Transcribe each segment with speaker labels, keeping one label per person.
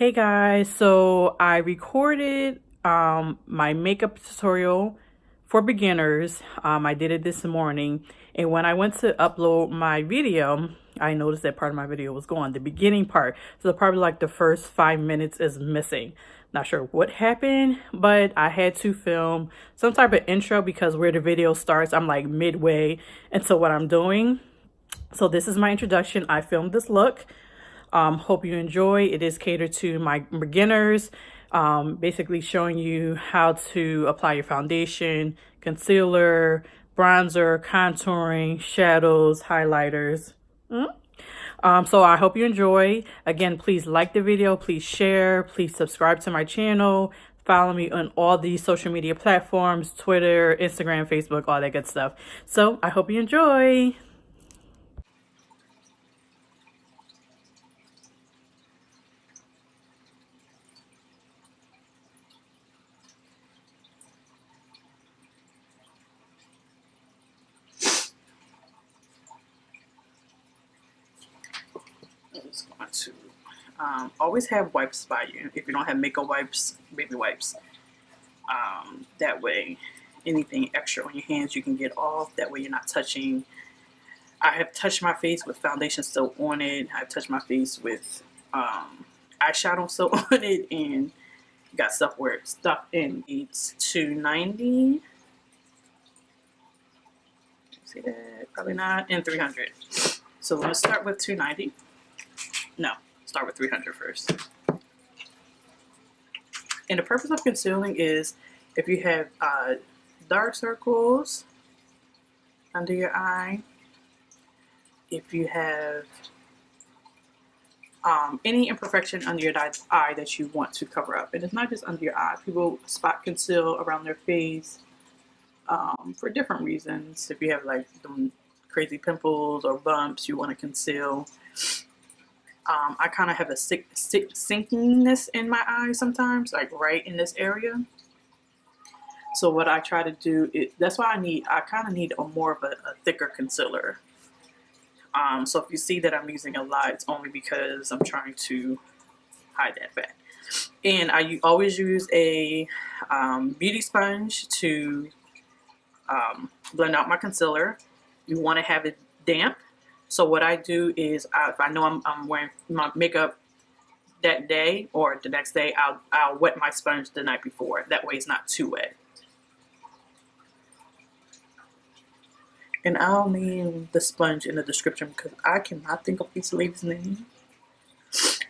Speaker 1: Hey guys, so I recorded my makeup tutorial for beginners. I did it this morning, and when I went to upload my video, I noticed that part of my video was gone, the beginning part. So probably like the first 5 minutes is missing. Not sure what happened, but I had to film some type of intro because where the video starts, I'm like midway into what I'm doing. So this is my introduction. I filmed this look. Hope you enjoy. It is catered to my beginners, basically showing you how to apply your foundation, concealer, bronzer, contouring, shadows, highlighters. So I hope you enjoy. Again, please like the video, please share, please subscribe to my channel. Follow me on all these social media platforms, Twitter, Instagram, Facebook, all that good stuff. So I hope you enjoy. I'm just going to always have wipes by you. If you don't have makeup wipes, baby wipes. That way, anything extra on your hands you can get off. That way you're not touching. I have touched my face with foundation still on it. I've touched my face with eyeshadow still on it, and got stuff where it's stuck in. It's 290. See that? Probably not. And 300. So let's start with 290. No, start with 300 first. And the purpose of concealing is if you have dark circles under your eye, if you have any imperfection under your eye that you want to cover up. And it's not just under your eye. People spot conceal around their face for different reasons. If you have like some crazy pimples or bumps you want to conceal. I kind of have a sinkiness in my eye sometimes, like right in this area. So what I try to do is, that's why I kind of need a more of a thicker concealer. So if you see that I'm using a lot, it's only because I'm trying to hide that fact. And I always use a beauty sponge to blend out my concealer. You want to have it damp. So what I do is, if I know I'm wearing my makeup that day or the next day, I'll wet my sponge the night before. That way it's not too wet. And I'll leave the sponge in the description because I cannot think of this lady's name.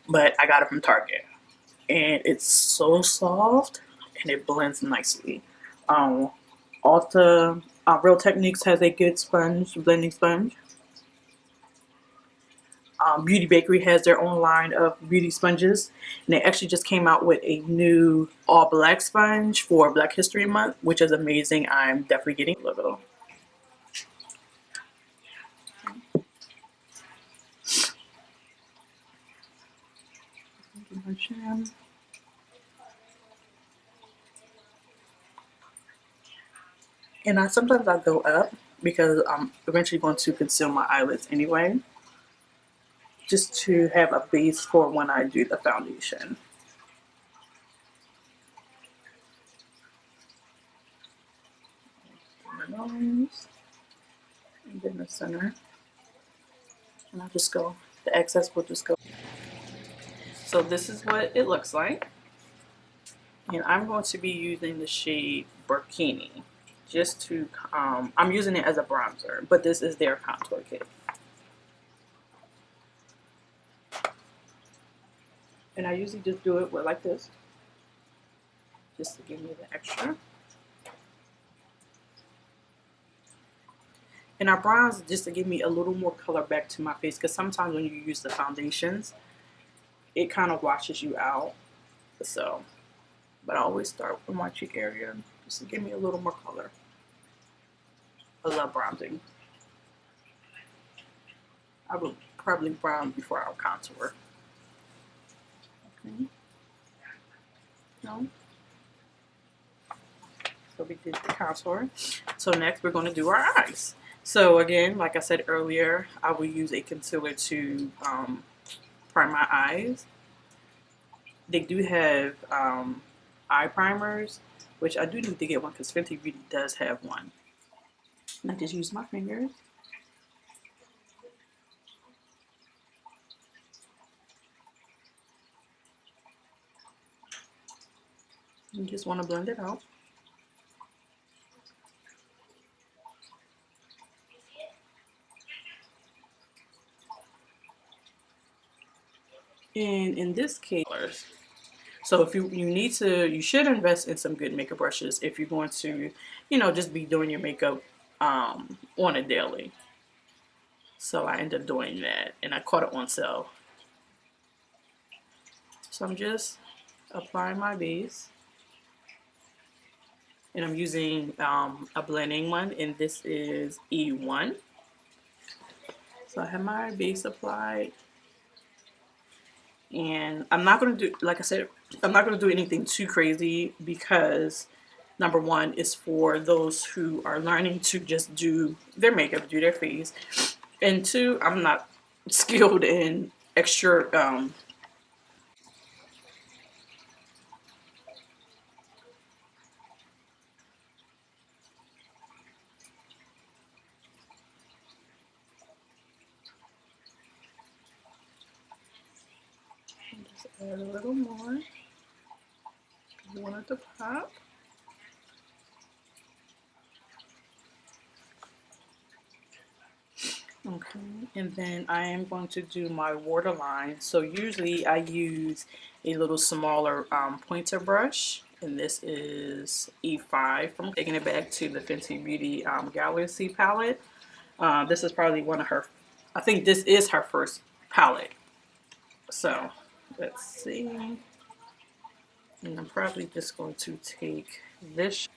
Speaker 1: But I got it from Target. And it's so soft and it blends nicely. Ulta Real Techniques has a good sponge, blending sponge. Beauty Bakerie has their own line of beauty sponges, and they actually just came out with a new all black sponge for Black History Month, which is amazing. I'm definitely getting a little. And sometimes I go up because I'm eventually going to conceal my eyelids anyway, just to have a base for when I do the foundation. The nose, and then the center. And I'll just go, the excess will just go. So this is what it looks like. And I'm going to be using the shade Burkini. Just to, I'm using it as a bronzer, but this is their contour kit. And I usually just do it with like this, just to give me the extra. And I bronze just to give me a little more color back to my face, because sometimes when you use the foundations, it kind of washes you out. So, but I always start with my cheek area, just to give me a little more color. I love bronzing. I would probably bronze before I contour. Okay. No. So we did the contour. So next we're going to do our eyes. So again, like I said earlier, I will use a concealer to prime my eyes. They do have eye primers, which I do need to get one because Fenty Beauty does have one. And I just use my fingers. You just want to blend it out. And in this case, so if you need to, you should invest in some good makeup brushes if you're going to, you know, just be doing your makeup on a daily. So I ended up doing that, and I caught it on sale. So I'm just applying my base, and I'm using a blending one, and this is E1. So I have my base applied. And I'm not going to do, like I said, I'm not going to do anything too crazy because number one is for those who are learning to just do their makeup, do their face. And two, I'm not skilled in extra, just add a little more. You want it to pop. Okay, and then I am going to do my waterline. So usually I use a little smaller pointer brush, and this is E5. I'm taking it back to the Fenty Beauty Galaxy palette. This is probably one of her, I think this is her first palette. So let's see. And I'm probably just going to take this.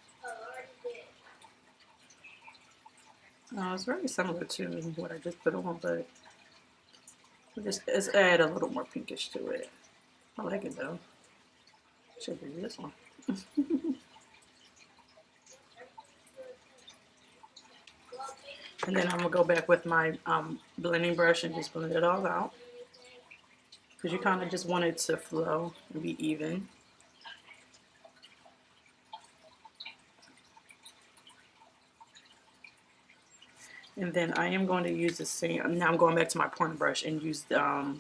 Speaker 1: It's very similar to what I just put on, but let's add a little more pinkish to it. I like it though. Should be this one. And then I'm gonna go back with my blending brush and just blend it all out. Because you kind of just want it to flow and be even. And then I am going to use the same, now I'm going back to my pointer brush and use the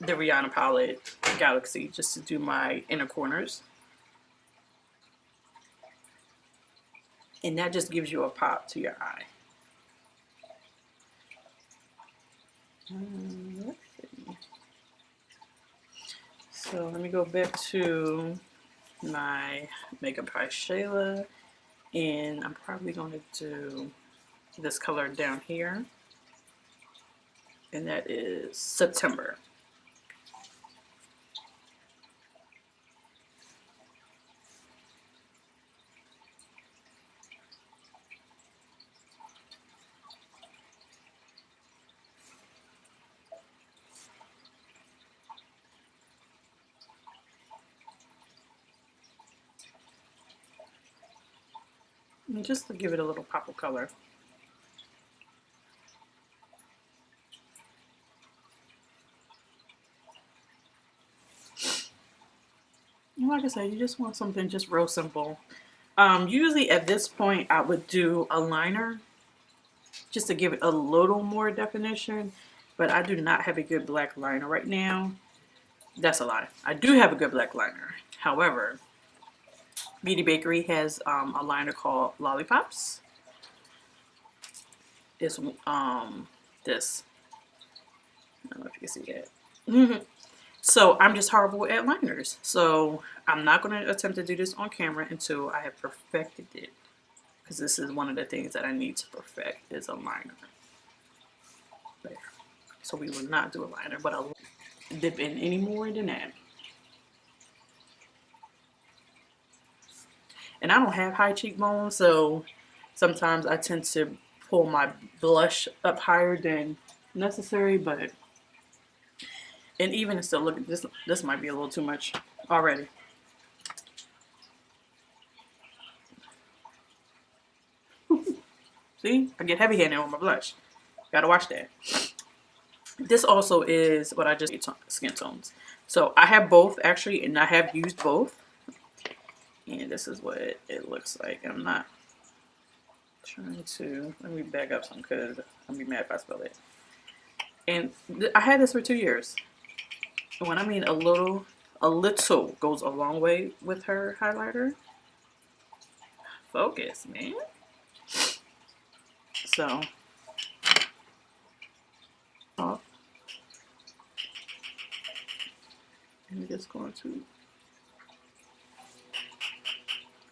Speaker 1: Rihanna palette Galaxy just to do my inner corners. And that just gives you a pop to your eye. Let's see. So let me go back to my Makeup by Shayla, and I'm probably going to do this color down here, and that is September. And just to give it a little pop of color. And like I said, you just want something just real simple. Usually at this point I would do a liner just to give it a little more definition, but I do not have a good black liner right now. That's a lie. I do have a good black liner. However, Beauty Bakerie has a liner called Lollipops. It's this. I don't know if you can see that. So I'm just horrible at liners. So I'm not going to attempt to do this on camera until I have perfected it. Because this is one of the things that I need to perfect is a liner. There. So we will not do a liner, but I'll dip in any more than that. And I don't have high cheekbones, so sometimes I tend to pull my blush up higher than necessary, but and even still, look at this. This might be a little too much already. See, I get heavy-handed on my blush. Gotta watch that. This also is what I just skin tones. So I have both actually, and I have used both. And this is what it looks like. I'm not trying to, let me back up some because I'm gonna be mad if I spell it. And I had this for 2 years. And when I mean a little goes a long way with her highlighter. Focus, man. So, off. I'm just going to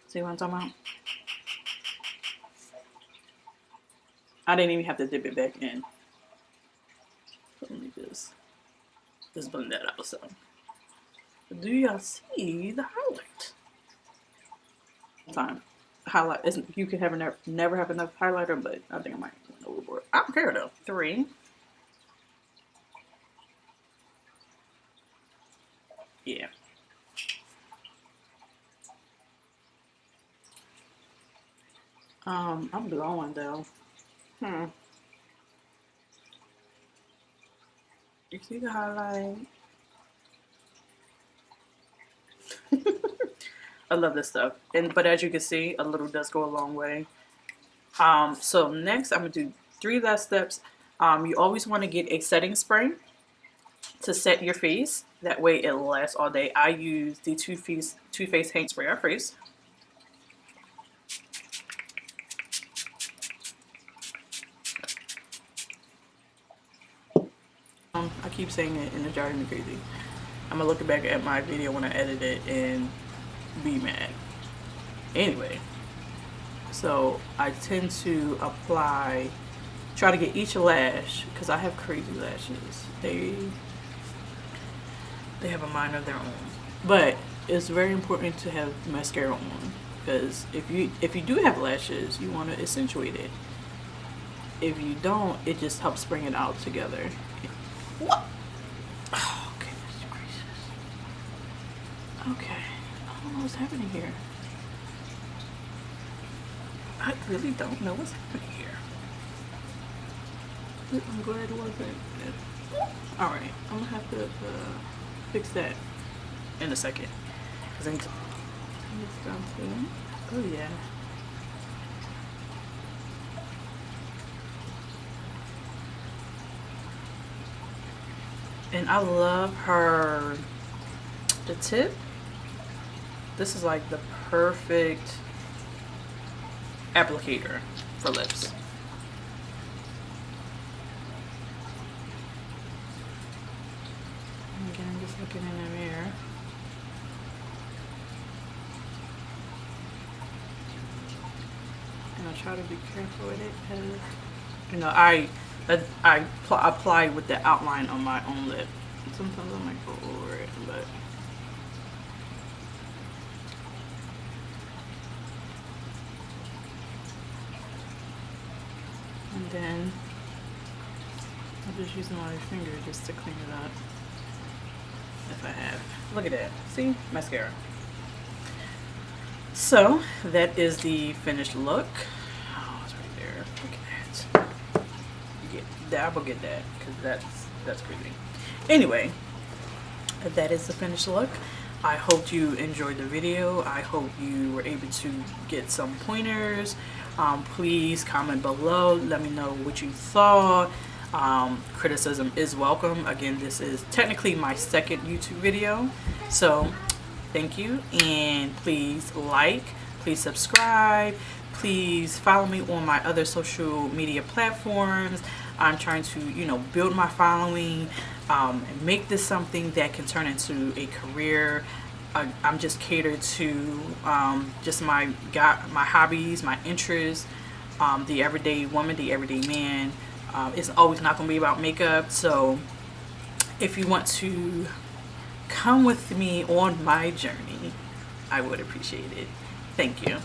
Speaker 1: see what I'm talking about. I didn't even have to dip it back in. So let me just blend that out. So, do y'all see the highlight? Time. Highlight isn't, you can have never have enough highlighter, but I think I might went overboard. I don't care though. 3. Yeah. I'm glowing though. You see the highlight? I love this stuff. But as you can see, a little does go a long way. So next I'm gonna do 3 last steps. You always want to get a setting spray to set your face. That way it lasts all day. I use the Too Faced Paint Spray Face. I keep saying it and it's driving me crazy. I'm gonna look back at my video when I edit it and be mad. Anyway, so I tend to try to get each lash, because I have crazy lashes. They have a mind of their own. But it's very important to have mascara on, because if you do have lashes, you want to accentuate it. If you don't, it just helps bring it out together. What? Oh, goodness gracious. Okay, I don't know what's happening here. I really don't know what's happening here. I'm glad it wasn't. Alright, I'm gonna have to fix that in a second. Cause I need to oh yeah. And I love the tip. This is like the perfect applicator for lips. Again, I'm just looking in the mirror. And I try to be careful with it because, you know, I apply with the outline on my own lip. Sometimes I might go over it, but and then I'm just using my finger just to clean it up. If I have, look at that. See, mascara. So that is the finished look. Oh, it's right there. Look at that. I will get that because that's crazy. Anyway, that is the finished look. I hope you enjoyed the video. I hope you were able to get some pointers. Please comment below. Let me know what you thought. Criticism is welcome. Again, this is technically my second YouTube video, so thank you, and please like, please subscribe, please follow me on my other social media platforms. I'm trying to, you know, build my following, and make this something that can turn into a career. I'm just catered to just my hobbies, my interests, the everyday woman, the everyday man. It's always not going to be about makeup. So if you want to come with me on my journey, I would appreciate it. Thank you.